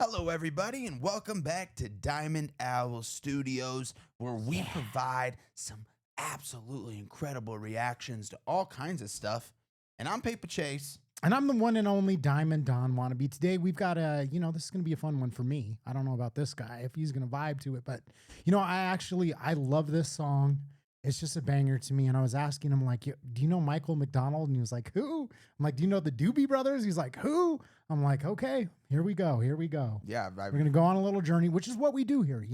Hello, everybody, and welcome back to Diamond Owl Studios, where we provide some absolutely incredible reactions to all kinds of stuff. And I'm Paper Chase. And I'm the one and only Diamond Don Wannabe. Today we've got this is going to be a fun one for me. I don't know about this guy, if he's going to vibe to it, but, I love this song. It's just a banger to me. And I was asking him, like, do you know Michael McDonald? And he was like, who? I'm like, do you know the Doobie Brothers? He's like, who? I'm like, okay, here we go. Here we go. Yeah. We're going to go on a little journey, which is what we do here.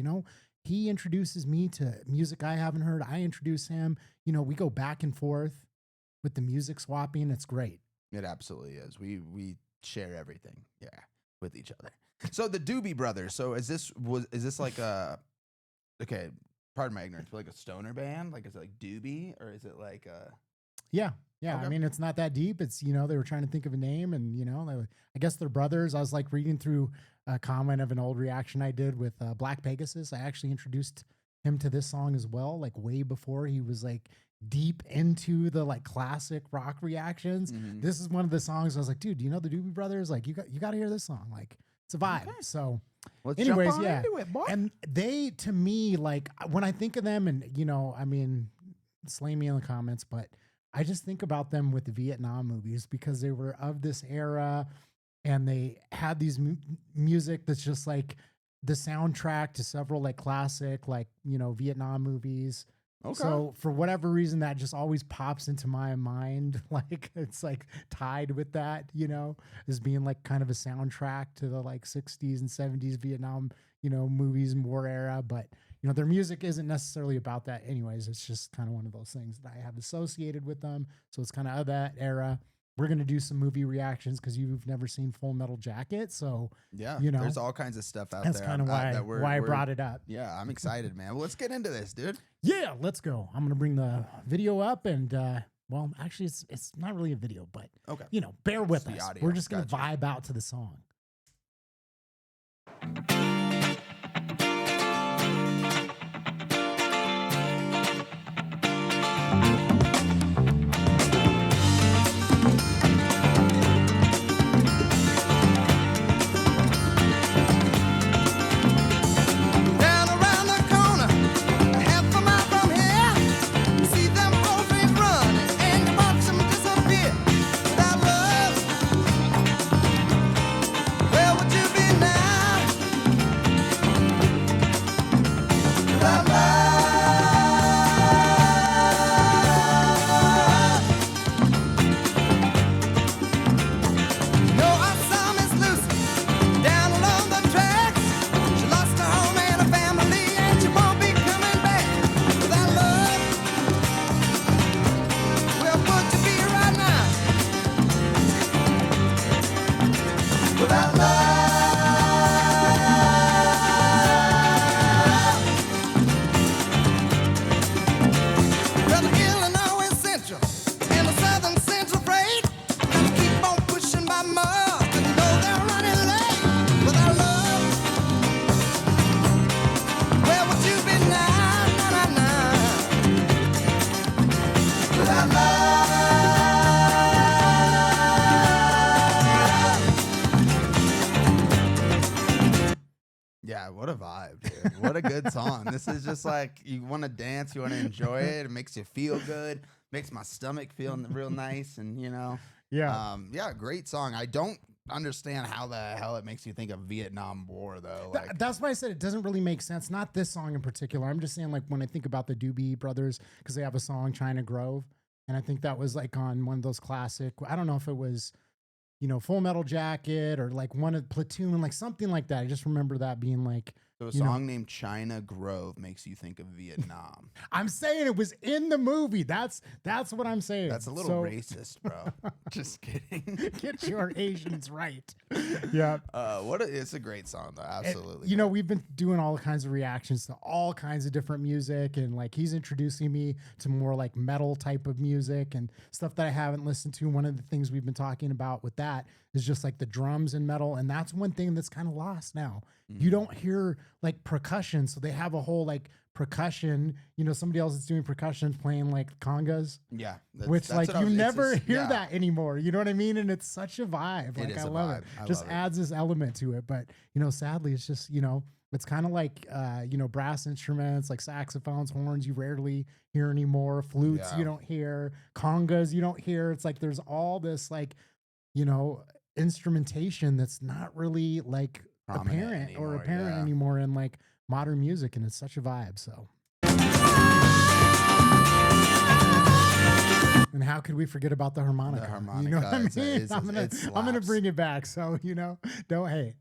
He introduces me to music I haven't heard. I introduce him. We go back and forth with the music swapping. It's great. It absolutely is. We share everything, with each other. So the Doobie Brothers. So is this like a pardon my ignorance, but like a stoner band? Like, is it like Doobie, or is it like a? Yeah. Okay. I mean, it's not that deep. It's, they were trying to think of a name, and, I guess they're brothers. I was like reading through a comment of an old reaction I did with Black Pegasus. I actually introduced him to this song as well, like way before he was like deep into the like classic rock reactions. Mm-hmm. This is one of the songs I was like, dude, do you know the Doobie Brothers? Like, you got to hear this song. Like, it's a vibe. Okay. So let's anyways, jump on into it, boy. And they, to me, like when I think of them, and slay me in the comments, but I just think about them with the Vietnam movies because they were of this era and they had these music that's just like the soundtrack to several like classic, like, Vietnam movies. Okay. So for whatever reason, that just always pops into my mind. Like it's like tied with that, as being like kind of a soundtrack to the like 60s and 70s Vietnam, movies and war era. But, their music isn't necessarily about that anyways. It's just kind of one of those things that I have associated with them. So it's kind of that era. We're going to do some movie reactions because you've never seen Full Metal Jacket. So, there's all kinds of stuff out there. That's kind of why I brought it up. Yeah, I'm excited, man. Well, let's get into this, dude. Yeah, let's go. I'm going to bring the video up and, actually it's not really a video, but, okay, bear with us. Audio. We're just going to vibe out to the song. Yeah, what a vibe, dude. What a good song. This is just like, you want to dance, you want to enjoy it. It makes you feel good, makes my stomach feel real nice, and great song. I don't understand how the hell it makes you think of Vietnam War, though. Like, that's why I said it doesn't really make sense. Not this song in particular. I'm just saying, like, when I think about the Doobie Brothers, because they have a song, China Grove, and I think that was like on one of those classic, I don't know if it was, Full Metal Jacket or like one of Platoon, like something like that. I just remember that being like, so a song named China Grove makes you think of Vietnam. I'm saying it was in the movie. That's what I'm saying. That's a little racist, bro. Just kidding. Get your Asians right. Yeah. It's a great song though. Absolutely. We've been doing all kinds of reactions to all kinds of different music, and like he's introducing me to more like metal type of music and stuff that I haven't listened to. One of the things we've been talking about with that is just like the drums and metal, and that's one thing that's kind of lost now. You don't hear like percussion, so they have a whole like percussion, somebody else is doing percussion playing like congas. Yeah. Which like you never hear that anymore. You know what I mean? And it's such a vibe. It Like is I a love vibe. it. I Just love it. adds this element to it. But sadly it's just, it's kind of like brass instruments like saxophones, horns, you rarely hear anymore. Flutes, you don't hear. Congas, you don't hear. It's like there's all this like, instrumentation that's not really like apparent anymore in like modern music, and it's such a vibe. So and how could we forget about the harmonica? The harmonica, you know what I mean? I'm gonna bring it back, so don't hate.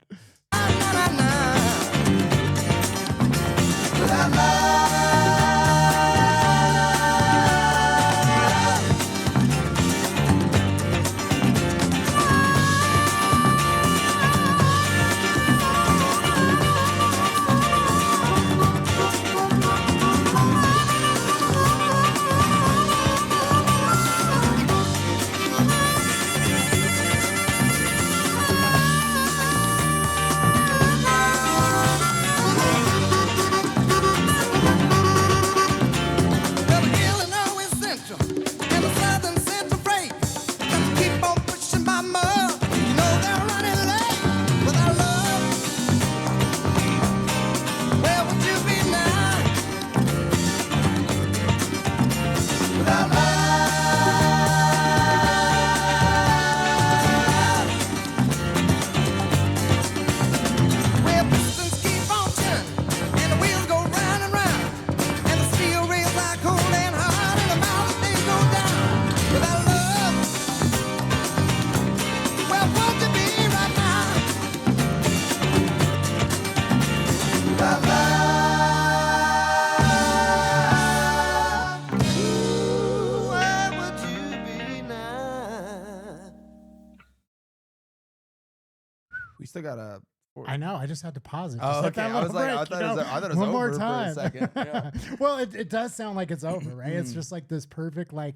We still got a. I know. I just had to pause it. Oh, okay. I was like, I thought it was one over more time. for a second. Yeah. Well, it does sound like it's over, right? It's just like this perfect, like,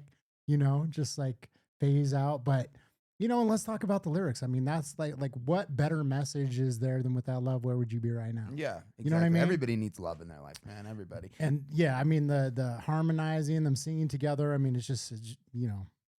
just like phase out. But, and let's talk about the lyrics. I mean, that's like what better message is there than without love, where would you be right now? Yeah. Exactly. You know what I mean? Everybody needs love in their life, man. Everybody. And yeah, I mean, the harmonizing, them singing together. I mean, it's just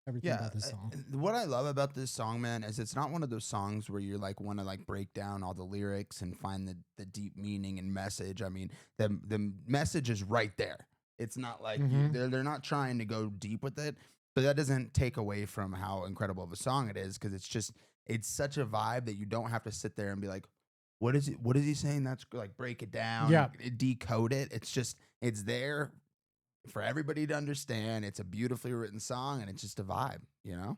everything about this song. What I love about this song, man, is it's not one of those songs where you like want to like break down all the lyrics and find the deep meaning and message. I mean, the message is right there. It's not like they're not trying to go deep with it, but that doesn't take away from how incredible of a song it is, because it's such a vibe that you don't have to sit there and be like, what is he saying? That's like, break it down, decode it. It's there for everybody to understand. It's a beautifully written song, and it's just a vibe, Well,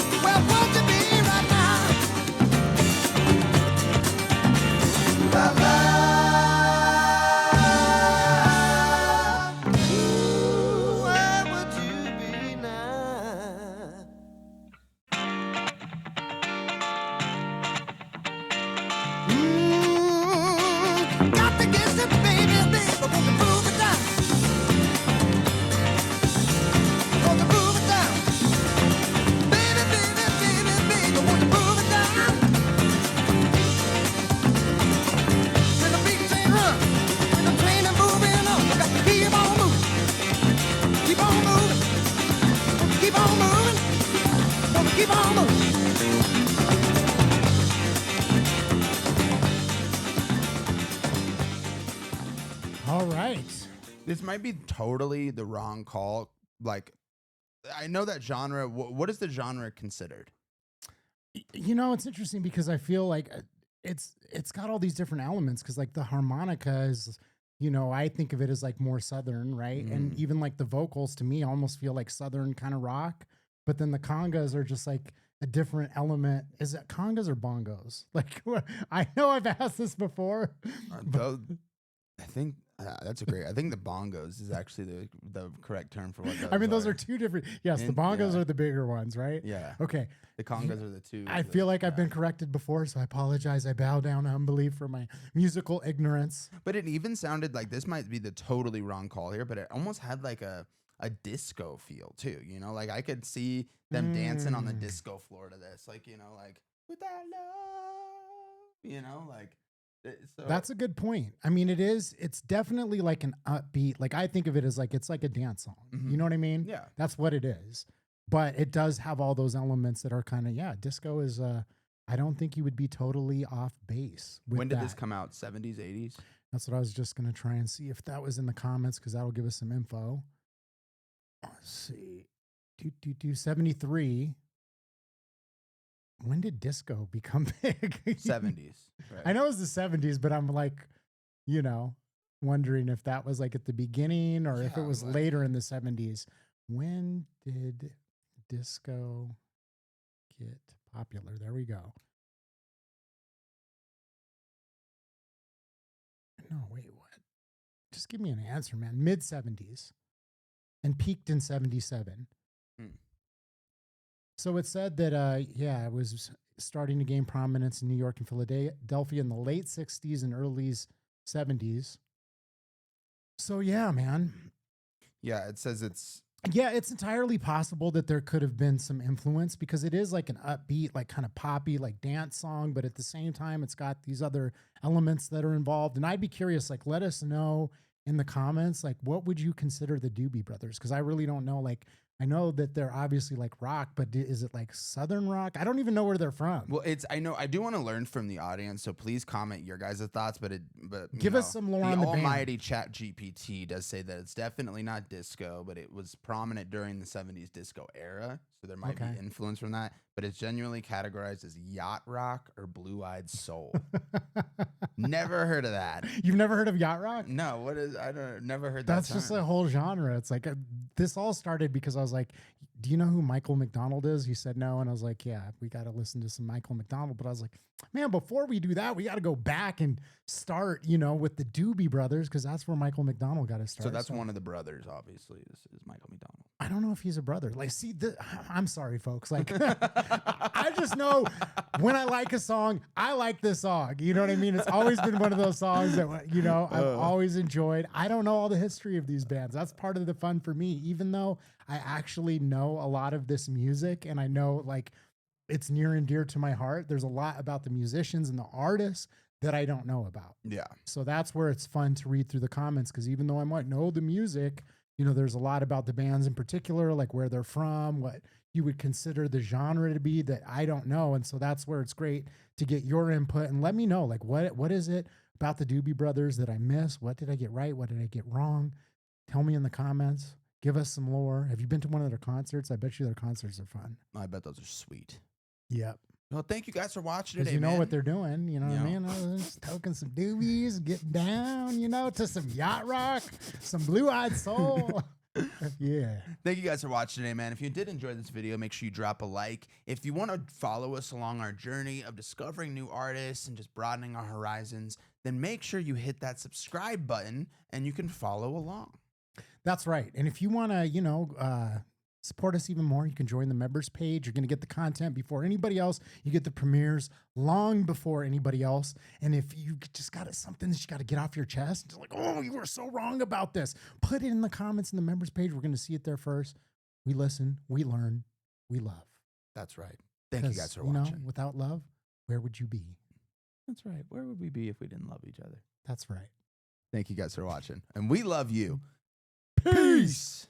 won't you be right now? La, la. Ooh, where would you be now? Got to get you, baby, I want to move it down. All right. This might be totally the wrong call. Like, I know that genre. What is the genre considered? It's interesting because I feel like it's got all these different elements, because like the harmonica is, I think of it as like more Southern, right? And even like the vocals to me almost feel like Southern kind of rock, but then the congas are just like a different element. Is it congas or bongos? Like, I know I've asked this before. I think that's a great. I think the bongos is actually the correct term for what those I mean, those are two different. Yes, the bongos are the bigger ones, right? Yeah. Okay. The congas are the two. I feel like I've been corrected before, so I apologize. I bow down humbly for my musical ignorance. But it even sounded like this might be the totally wrong call here, but it almost had like a disco feel too. Like I could see them dancing on the disco floor to this, like like without love, like So That's a good point. I mean, it's definitely like an upbeat, like I think of it as like, it's like a dance song. You know what I mean? Yeah. That's what it is. But it does have all those elements that are kind of, yeah, disco is, I don't think you would be totally off base with when did that. this come out? 70s, 80s? That's what I was just going to try and see if that was in the comments because that'll give us some info. Let's see. 73. When did disco become big? 70s. Right. I know it was the 70s, but I'm like, you know, wondering if that was like at the beginning or if it was later in the 70s. When did disco get popular? There we go. No, wait, what? Just give me an answer, man. Mid 70s and peaked in 77. So it said that, yeah, it was starting to gain prominence in New York and Philadelphia in the late 60s and early 70s. So, yeah, man. Yeah, it says it's... Yeah, it's entirely possible that there could have been some influence because it is like an upbeat, like kind of poppy, like dance song. But at the same time, it's got these other elements that are involved. And I'd be curious, like, let us know in the comments, like, what would you consider the Doobie Brothers? Because I really don't know. Like, I know that they're obviously like rock, but is it like Southern rock? I don't even know where they're from. Well, I know I do want to learn from the audience, so please comment your guys' thoughts. But give us some lore on the almighty Chat GPT does say that it's definitely not disco, but it was prominent during the 70s disco era, so there might be influence from that. But it's genuinely categorized as yacht rock or blue-eyed soul. Never heard of that. You've never heard of yacht rock? No. What is? Never heard that. That's just a whole genre. It's like this all started because I was like, do you know who Michael McDonald is? He said no. And I was like, yeah, we got to listen to some Michael McDonald. But I was like, man, before we do that, we got to go back and start, you know, with the Doobie Brothers because that's where Michael McDonald got to start. So that's one of the brothers, obviously. This is Michael McDonald. I don't know if he's a brother. Like, see, I'm sorry, folks. Like, I just know when I like a song, I like this song. You know what I mean? It's always been one of those songs that, you know, I've always enjoyed. I don't know all the history of these bands. That's part of the fun for me, even though I actually know a lot of this music and I know like it's near and dear to my heart. There's a lot about the musicians and the artists that I don't know about. Yeah. So that's where it's fun to read through the comments because even though I might know the music, you know, there's a lot about the bands in particular, like where they're from, what you would consider the genre to be that I don't know. And so that's where it's great to get your input and let me know, like, what is it about the Doobie Brothers that I miss? What did I get right? What did I get wrong? Tell me in the comments. Give us some lore. Have you been to one of their concerts? I bet you their concerts are fun. I bet those are sweet. Yep. Well, thank you guys for watching today, you know man. what they're doing. You know what I mean? Just toking some doobies, getting down, you know, to some yacht rock, some blue-eyed soul. Yeah. Thank you guys for watching today, man. If you did enjoy this video, make sure you drop a like. If you want to follow us along our journey of discovering new artists and just broadening our horizons, then make sure you hit that subscribe button and you can follow along. That's right. And if you want to, you know, support us even more, you can join the members page. You're going to get the content before anybody else. You get the premieres long before anybody else. And if you just got something that you got to get off your chest, it's like, oh, you were so wrong about this, put it in the comments in the members page. We're going to see it there first. We listen, we learn, we love. That's right. Thank you guys for watching. You know, without love, where would you be? That's right. Where would we be if we didn't love each other? That's right. Thank you guys for watching. And we love you. Peace.